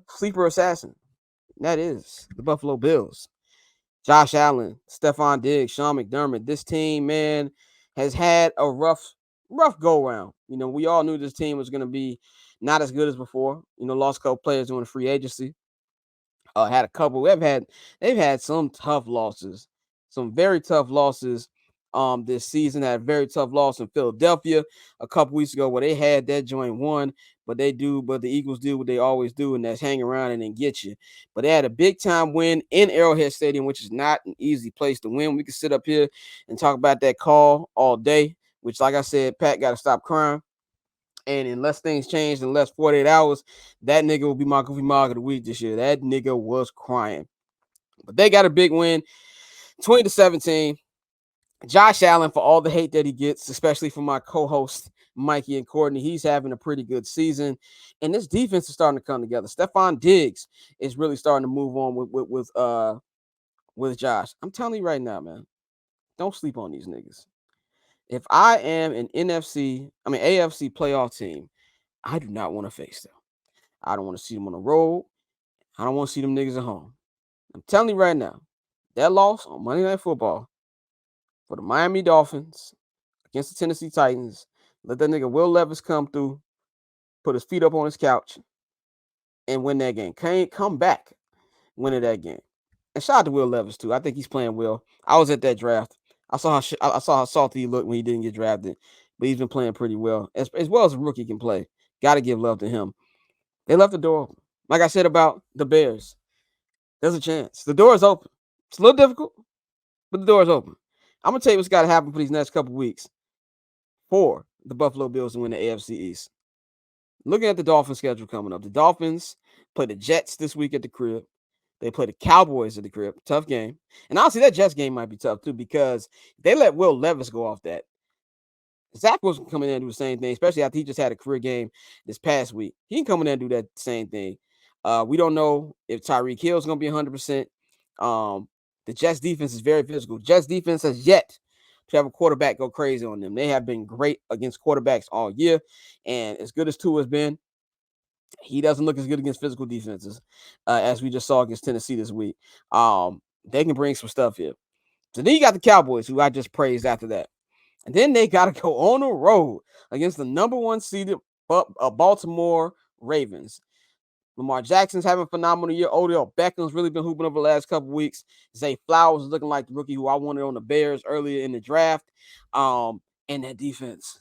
sleeper assassin. That is the Buffalo Bills. Josh Allen, Stephon Diggs, Sean McDermott. This team, man, has had a rough go round. We all knew this team was going to be not as good as before. Lost a couple players during the free agency. Had a couple. They've had some tough losses, some very tough losses. This season had a very tough loss in Philadelphia a couple weeks ago where they had that joint won, but the Eagles do what they always do, and that's hang around and then get you. But they had a big time win in Arrowhead Stadium, which is not an easy place to win. We could sit up here and talk about that call all day, which, like I said, Pat got to stop crying. And unless things change in less 48 hours, that nigga will be my goofy mog of the week this year. That nigga was crying. But they got a big win, 20-17. Josh Allen, for all the hate that he gets, especially from my co-host Mikey and Courtney, he's having a pretty good season. And this defense is starting to come together. Stephon Diggs is really starting to move on with Josh. I'm telling you right now, man, don't sleep on these niggas. If I am an AFC playoff team, I do not want to face them. I don't want to see them on the road. I don't want to see them niggas at home. I'm telling you right now, that loss on Monday Night Football for the Miami Dolphins against the Tennessee Titans, let that nigga Will Levis come through, put his feet up on his couch, and win that game. Can't come back winning that game. And shout out to Will Levis, too. I think he's playing well. I was at that draft. I saw how salty he looked when he didn't get drafted, but he's been playing pretty well, as well as a rookie can play. Got to give love to him. They left the door open. Like I said about the Bears, there's a chance. The door is open. It's a little difficult, but the door is open. I'm going to tell you what's got to happen for these next couple weeks for the Buffalo Bills to win the AFC East. Looking at the Dolphins schedule coming up, the Dolphins play the Jets this week at the crib. They play the Cowboys at the crib. Tough game. And honestly, that Jets game might be tough, too, because they let Will Levis go off that. Zach was coming in and do the same thing, especially after he just had a career game this past week. He can come in and do that same thing. We don't know if Tyreek Hill is going to be 100%. The Jets defense is very physical. Jets defense has yet to have a quarterback go crazy on them. They have been great against quarterbacks all year. And as good as Tua has been, he doesn't look as good against physical defenses as we just saw against Tennessee this week. They can bring some stuff here. So then you got the Cowboys, who I just praised after that. And then they got to go on the road against the number one seeded Baltimore Ravens. Lamar Jackson's having a phenomenal year. Odell Beckham's really been hooping over the last couple weeks. Zay Flowers is looking like the rookie who I wanted on the Bears earlier in the draft. And that defense.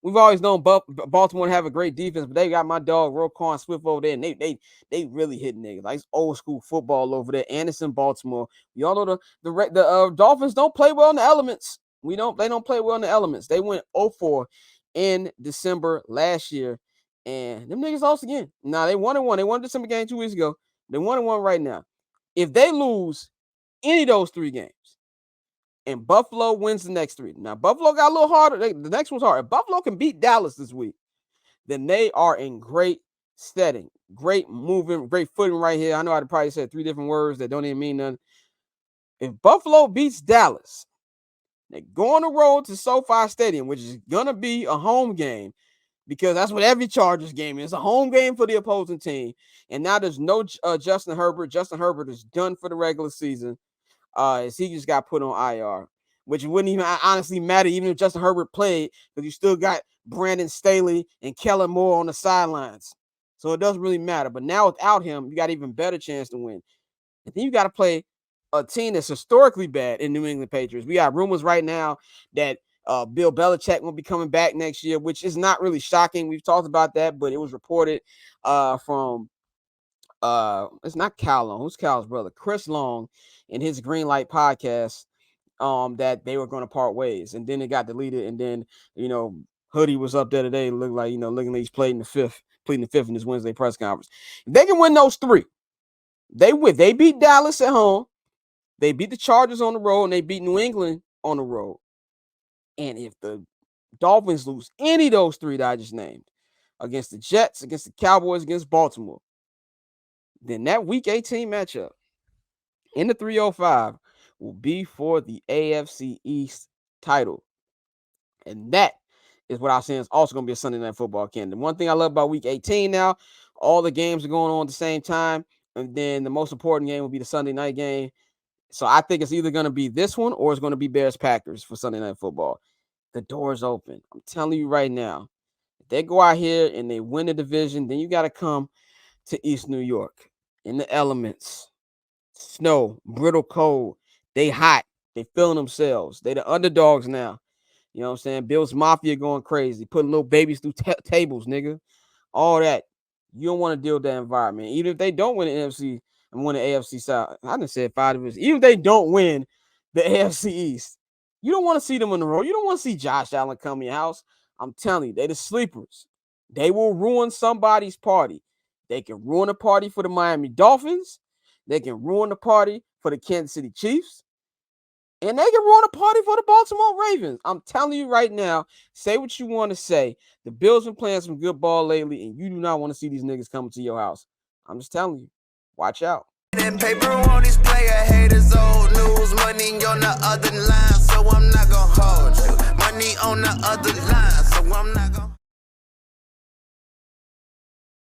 We've always known Baltimore to have a great defense, but they got my dog Roquan Swift over there, and they really hit niggas. Like, it's old school football over there, and it's in Baltimore. You all know the Dolphins don't play well in the elements. They don't play well in the elements. They went 0-4 in December last year, and them niggas lost again. Now, they 1-1. They won the December game 2 weeks ago. They 1-1 right now. If they lose any of those 3 games, and Buffalo wins the next 3. Now, Buffalo got a little harder. The next one's hard. If Buffalo can beat Dallas this week, then they are in great setting, great moving, great footing right here. I know I probably said 3 different words that don't even mean nothing. If Buffalo beats Dallas, they go on the road to SoFi Stadium, which is going to be a home game, because that's what every Chargers game is, a home game for the opposing team. And now there's no Justin Herbert. Justin Herbert is done for the regular season. As he just got put on IR, which wouldn't even honestly matter even if Justin Herbert played, because you still got Brandon Staley and Kellen Moore on the sidelines. So it doesn't really matter. But now without him, you got an even better chance to win. And then you got to play a team that's historically bad in New England Patriots. We got rumors right now that Bill Belichick will be coming back next year, which is not really shocking. We've talked about that, but it was reported from it's not Cal Long. Who's Cal's brother? Chris Long, in his Green Light podcast, that they were going to part ways, and then it got deleted. And then Hoodie was up there today, looking like he's pleading the fifth in this Wednesday press conference. If they can win those 3, they beat Dallas at home, they beat the Chargers on the road, and they beat New England on the road. And if the Dolphins lose any of those 3 that I just named, against the Jets, against the Cowboys, against Baltimore, then that Week 18 matchup in the 305 will be for the AFC East title. And that is what I was saying is also going to be a Sunday Night Football candidate. One thing I love about Week 18 now, All the games are going on at the same time, and then the most important game will be the Sunday night game. So I think it's either going to be this one or it's going to be Bears-Packers for Sunday Night Football. The door is open. I'm telling you right now. If they go out here and they win the division, then you got to come to East New York in the elements. Snow, brittle cold. They hot. They feeling themselves. They the underdogs now. You know what I'm saying? Bills Mafia going crazy. Putting little babies through tables, nigga. All that. You don't want to deal with that environment. Even if they don't win the NFC and win the AFC South. I done said 5 divisions. Even if they don't win the AFC East, you don't want to see them in the road. You don't want to see Josh Allen come in your house. I'm telling you, they the sleepers. They will ruin somebody's party. They can ruin a party for the Miami Dolphins. They can ruin the party for the Kansas City Chiefs. And they can ruin a party for the Baltimore Ravens. I'm telling you right now, say what you want to say. The Bills been playing some good ball lately, and you do not want to see these niggas coming to your house. I'm just telling you. Watch out. That paper on these player haters, old news, money on the other line, so I'm not gonna hold you. Money on the other line, so I'm not gonna